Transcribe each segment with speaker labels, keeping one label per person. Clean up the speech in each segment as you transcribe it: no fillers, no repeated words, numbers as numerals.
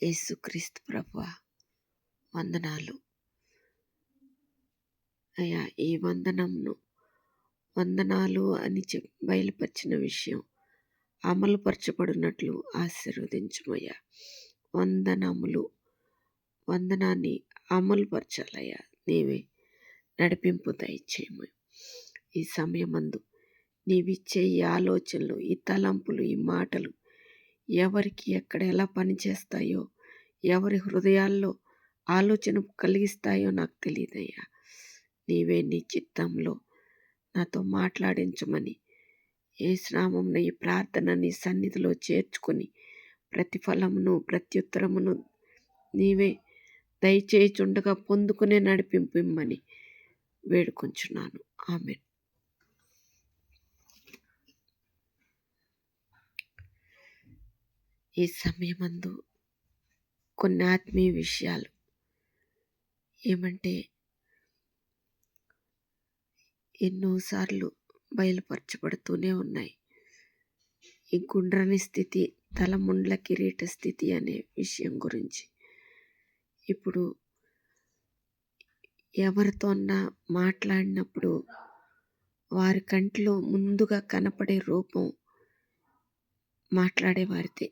Speaker 1: యేసుక్రీస్తు ప్రభువా వందనాలు అయ్యా. ఈ వందనాలు అని బయలుపరిచిన విషయం అమలుపరచబడినట్లు ఆశీర్వదించుమయ్యా. వందనాన్ని అమలుపరచాలయ్యా. నీవే నడిపింపు దయచేయము. ఈ సమయమందు నీవిచ్చే ఈ ఆలోచనలు, ఈ తలంపులు, ఈ మాటలు ఎవరికి ఎక్కడ ఎలా పనిచేస్తాయో, ఎవరి హృదయాల్లో ఆలోచన కలిగిస్తాయో నాకు తెలియదయ్యా. నీవే నీ చిత్తంలో నాతో మాట్లాడించమని యేసు నామమున ఈ ప్రార్థన నీ సన్నిధిలో చేర్చుకొని ప్రతిఫలమును ప్రత్యుత్తరమును నీవే దయచేయుచుండగా పొందుకునే నడిపింపు ఇమ్మని వేడుకొంచున్నాను. ఆమేన్. ఈ సమయమందు కొన్ని ఆత్మీయ విషయాలు ఏమంటే ఎన్నోసార్లు బయలుపరచబడుతూనే ఉన్నాయి. ఈ గుండ్రని స్థితి, తలముండ్ల కిరీట స్థితి అనే విషయం గురించి ఇప్పుడు ఎవరితోన్నా మాట్లాడినప్పుడు వారి కంటిలో ముందుగా కనపడే రూపం మాట్లాడేవారిదే.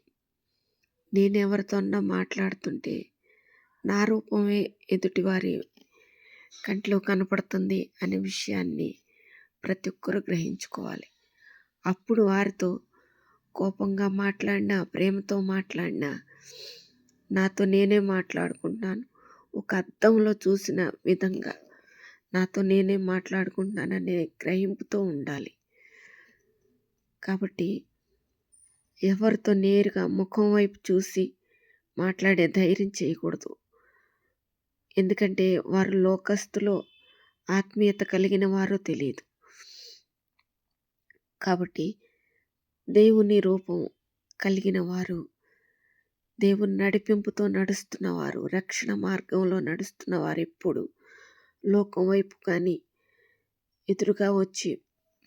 Speaker 1: నేనెవరితోన్నా మాట్లాడుతుంటే నా రూపమే ఎదుటివారి కంటిలో కనపడుతుంది అనే విషయాన్ని ప్రతి ఒక్కరూ గ్రహించుకోవాలి. అప్పుడు వారితో కోపంగా మాట్లాడినా, ప్రేమతో మాట్లాడినా నాతో నేనే మాట్లాడుకుంటున్నాను, ఒక అద్దంలో చూసిన విధంగా నాతో నేనే మాట్లాడుకుంటున్నాననే గ్రహింపుతో ఉండాలి. కాబట్టి ఎవరితో నేరుగా ముఖం వైపు చూసి మాట్లాడే ధైర్యం చేయకూడదు. ఎందుకంటే వారు లోకస్తులో ఆత్మీయత కలిగిన వారో తెలియదు. కాబట్టి దేవుని రూపం కలిగిన వారు, దేవుని నడిపింపుతో నడుస్తున్నవారు, రక్షణ మార్గంలో నడుస్తున్న వారు ఎప్పుడు లోకం వైపు కానీ, ఎదురుగా వచ్చి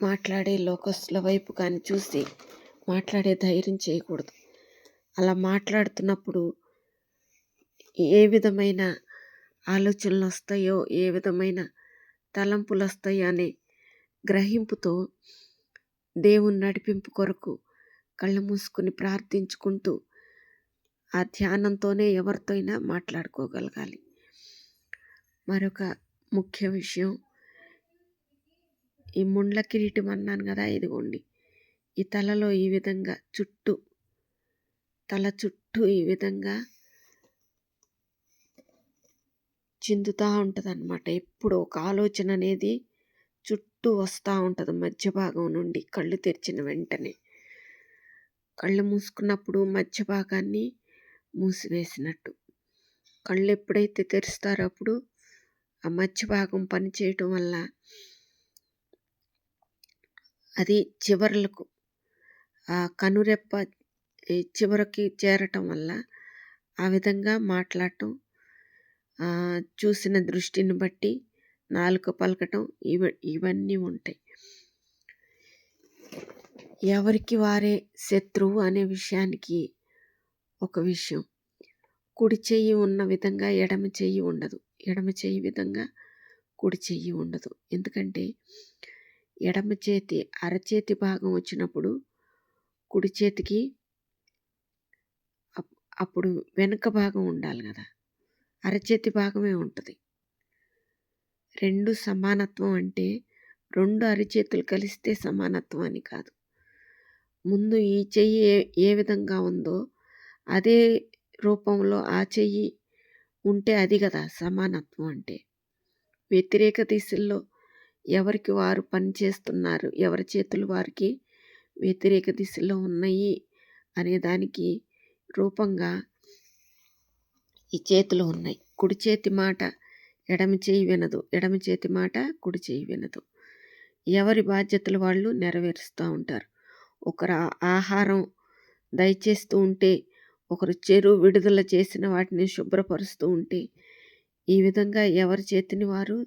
Speaker 1: మాట్లాడే లోకస్తుల వైపు కానీ చూసి మాట్లాడే ధైర్యం చేయకూడదు. అలా మాట్లాడుతున్నప్పుడు ఏ విధమైన ఆలోచనలు వస్తాయో, ఏ విధమైన తలంపులు వస్తాయో అనే గ్రహింపుతో దేవుని నడిపింపు కొరకు కళ్ళు మూసుకుని ప్రార్థించుకుంటూ ఆ ధ్యానంతోనే ఎవరితో అయినా మాట్లాడుకోగలగాలి. మరొక ముఖ్య విషయం, ఈ ముండ్ల కిరీటం అన్నాను కదా, ఇదిగోండి ఈ తలలో ఈ విధంగా తల చుట్టూ ఈ విధంగా చిందుతూ ఉంటుంది అన్నమాట. ఎప్పుడు ఒక ఆలోచన అనేది చుట్టూ వస్తూ ఉంటుంది మధ్య భాగం నుండి. కళ్ళు తెరిచిన వెంటనే, కళ్ళు మూసుకున్నప్పుడు మధ్య భాగాన్ని మూసివేసినట్టు, కళ్ళు ఎప్పుడైతే తెరుస్తారో అప్పుడు ఆ మధ్య భాగం పనిచేయటం వల్ల అది చివర్లకు ఆ కనురెప్ప చివరికి చేరటం వల్ల ఆ విధంగా మాట్లాడటం, చూసిన దృష్టిని బట్టి నాలుక పలకటం, ఇవన్నీ ఉంటాయి. ఎవరికి వారే శత్రువు అనే విషయానికి ఒక విషయం, కుడి చెయ్యి ఉన్న విధంగా ఎడమ చెయ్యి ఉండదు, ఎడమ చెయ్యి విధంగా కుడి చెయ్యి ఉండదు. ఎందుకంటే ఎడమ చేతి అరచేతి భాగం వచ్చినప్పుడు కుడి చేతికి అప్పుడు వెనుక భాగం ఉండాలి కదా, అరచేతి భాగమే ఉంటుంది. రెండు సమానత్వం అంటే రెండు అరచేతులు కలిస్తే సమానత్వం అని కాదు. ముందు ఈ చెయ్యి ఏ విధంగా ఉందో అదే రూపంలో ఆ చెయ్యి ఉంటే అది కదా సమానత్వం అంటే. వ్యతిరేక దిశల్లో ఎవరికి వారు పనిచేస్తున్నారు, ఎవరి చేతులు వారికి వ్యతిరేక దిశలో ఉన్నాయి అనే దానికి రూపంగా ఈ చేతులు ఉన్నాయి. కుడి చేతి మాట ఎడమ చేయి వినదు, ఎడమ చేతి మాట కుడి చేయి వినదు. ఎవరి బాధ్యతలు వాళ్ళు నెరవేరుస్తూ ఉంటారు. ఒకరు ఆహారం దయచేస్తూ ఉంటే, ఒకరు చెరువు విడుదల చేసిన వాటిని శుభ్రపరుస్తూ ఉంటే, ఈ విధంగా ఎవరి చేతిని వారు,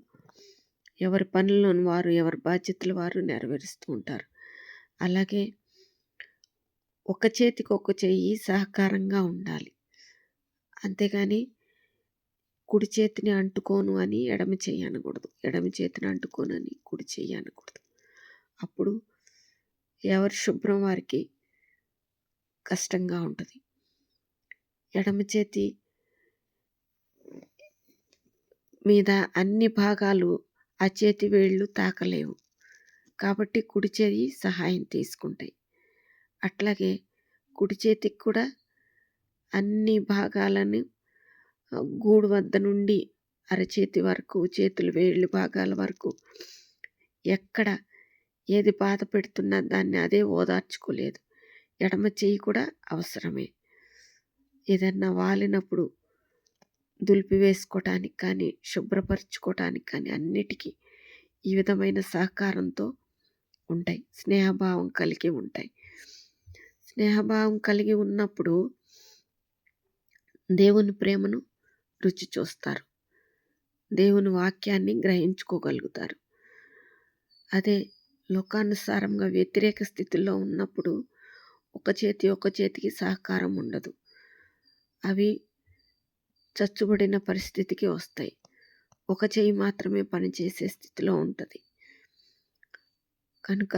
Speaker 1: ఎవరి పనులను వారు, ఎవరి బాధ్యతలు వారు నెరవేరుస్తూ ఉంటారు. అలాగే ఒక చేతికి ఒక చెయ్యి సహకారంగా ఉండాలి. అంతేగాని కుడి చేతిని అంటుకోను అని ఎడమ చెయ్యి అనకూడదు, ఎడమ చేతిని అంటుకోను అని కుడి చెయ్యి అనకూడదు. అప్పుడు ఎవరి శుభ్రం వారికి కష్టంగా ఉంటుంది. ఎడమ చేతి మీద అన్ని భాగాలు ఆ చేతి వేళ్ళు తాకలేవు, కాబట్టి కుడి చేయి సహాయం తీసుకుంటాయి. అట్లాగే కుడి చేతికి కూడా అన్ని భాగాలను గూడు వద్ద నుండి అరచేతి వరకు, చేతులు వేళ్ళు భాగాల వరకు ఎక్కడ ఏది బాధ పెడుతున్నా దాన్ని అదే ఓదార్చుకోలేదు. ఎడమ చేయి కూడా అవసరమే. ఏదన్నా వాలినప్పుడు దులిపి వేసుకోవటానికి కానీ, శుభ్రపరచుకోవటానికి కానీ అన్నిటికీ ఈ విధమైన సహకారంతో ఉంటాయి, స్నేహభావం కలిగి ఉంటాయి. స్నేహభావం కలిగి ఉన్నప్పుడు దేవుని ప్రేమను రుచి చూస్తారు, దేవుని వాక్యాన్ని గ్రహించుకోగలుగుతారు. అదే లోకానుసారంగా వ్యతిరేక స్థితిలో ఉన్నప్పుడు ఒక చేతికి సహకారం ఉండదు, అవి చచ్చుబడిన పరిస్థితికి వస్తాయి. ఒక చెయ్యి మాత్రమే పనిచేసే స్థితిలో ఉంటుంది. కనుక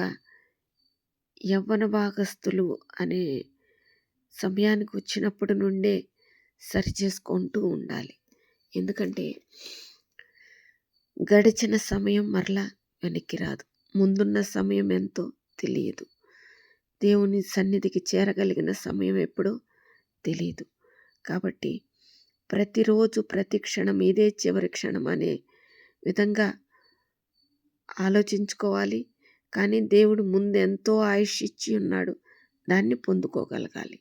Speaker 1: యవ్వన భాగస్థులు అనే సమయానికి వచ్చినప్పటి నుండే సరిచేసుకుంటూ ఉండాలి. ఎందుకంటే గడిచిన సమయం మరలా వెనక్కి రాదు, ముందున్న సమయం ఎంతో తెలియదు, దేవుని సన్నిధికి చేరగలిగిన సమయం ఎప్పుడో తెలియదు. కాబట్టి ప్రతిరోజు ప్రతి క్షణం ఇదే చివరి క్షణం అనే విధంగా ఆలోచించుకోవాలి. కానీ దేవుడు ముందు ఎంతో ఆయుష్ ఇచ్చి ఉన్నాడు, దాన్ని పొందుకోగలగాలి.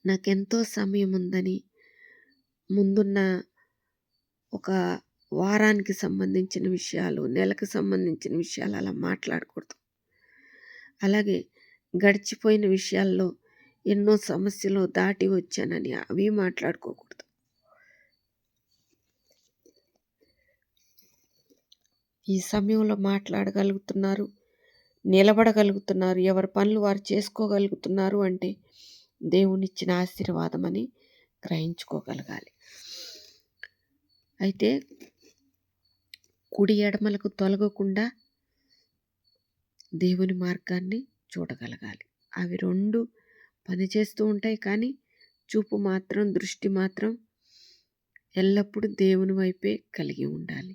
Speaker 1: నాకెంతో సమయం ఉందని ముందున్న ఒక వారానికి సంబంధించిన విషయాలు, నెలకు సంబంధించిన విషయాలు అలా మాట్లాడకూడదు. అలాగే గడిచిపోయిన విషయాల్లో ఎన్నో సమస్యలు దాటి వచ్చానని అవి మాట్లాడుకోకూడదు. ఈ సమయంలో మాట్లాడగలుగుతున్నారు, నిలబడగలుగుతున్నారు, ఎవరి పనులు వారు చేసుకోగలుగుతున్నారు అంటే దేవునిచ్చిన ఆశీర్వాదం అని గ్రహించుకోగలగాలి. అయితే కుడి ఎడమలకు తొలగకుండా దేవుని మార్గాన్ని చూడగలగాలి. అవి రెండు పనిచేస్తూ ఉంటాయి, కానీ చూపు మాత్రం, దృష్టి మాత్రం ఎల్లప్పుడూ దేవుని వైపే కలిగి ఉండాలి.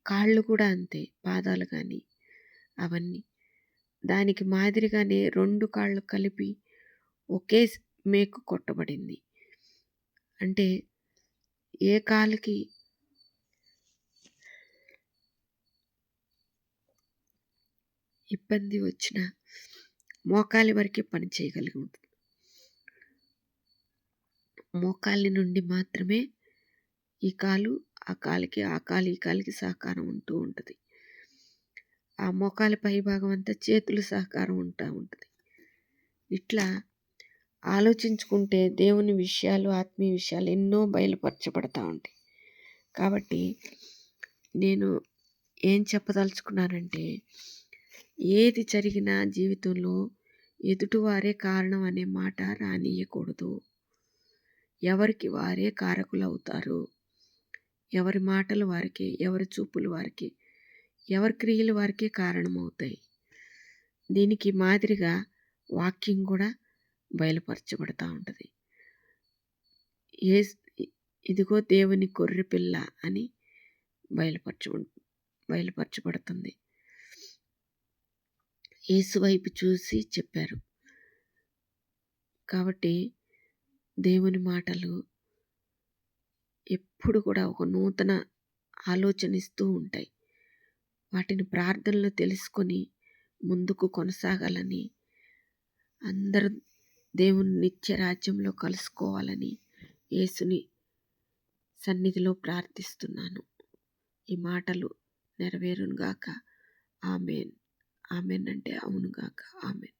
Speaker 1: కాళ్ళు కూడా అంతే, పాదాలు కానీ అవన్నీ దానికి మాదిరిగానే రెండు కాళ్ళు కలిపి ఒకే మేకు కొట్టబడింది. అంటే ఏ కాలుకి ఇబ్బంది వచ్చినా మోకాలి వరకే పని చేయగలిగి ఉంటుంది. మోకాలి నుండి మాత్రమే ఈ కాలు ఆ కాలికి, ఆ కాలు ఈ కాలికి సహకారం ఉంటూ ఉంటుంది. ఆ మోకాలి పై భాగం అంతా చేతులు సహకారం ఉంటుంది. ఇట్లా ఆలోచించుకుంటే దేవుని విషయాలు, ఆత్మీయ విషయాలు ఎన్నో బయలుపరచబడతా ఉంటాయి. కాబట్టి నేను ఏం చెప్పదలుచుకున్నానంటే, ఏది జరిగినా జీవితంలో ఎదుటివారే కారణం అనే మాట రానియకూడదు. ఎవరికి వారే కారకులు అవుతారు. ఎవరి మాటలు వారికే, ఎవరి చూపులు వారికే, ఎవరి క్రియలు వారికే కారణమవుతాయి. దీనికి మాదిరిగా వాక్యం కూడా బయలుపరచబడతా ఉంటుంది. ఇదిగో దేవుని గొర్రె పిల్ల అని బయలుపరచబడుతుంది. యేసు వైపు చూసి చెప్పారు. కాబట్టి దేవుని మాటలు ఎప్పుడు కూడా ఒక నూతన ఆలోచన ఇస్తూ ఉంటాయి. వాటిని ప్రార్థనలో తెలుసుకొని ముందుకు కొనసాగాలని, అందరూ దేవుని నిత్య రాజ్యంలో కలుసుకోవాలని యేసుని సన్నిధిలో ప్రార్థిస్తున్నాను. ఈ మాటలు నెరవేరునుగాక. ఆమెన్. ఆమెన్ అంటే అవునుగాక. ఆమెన్.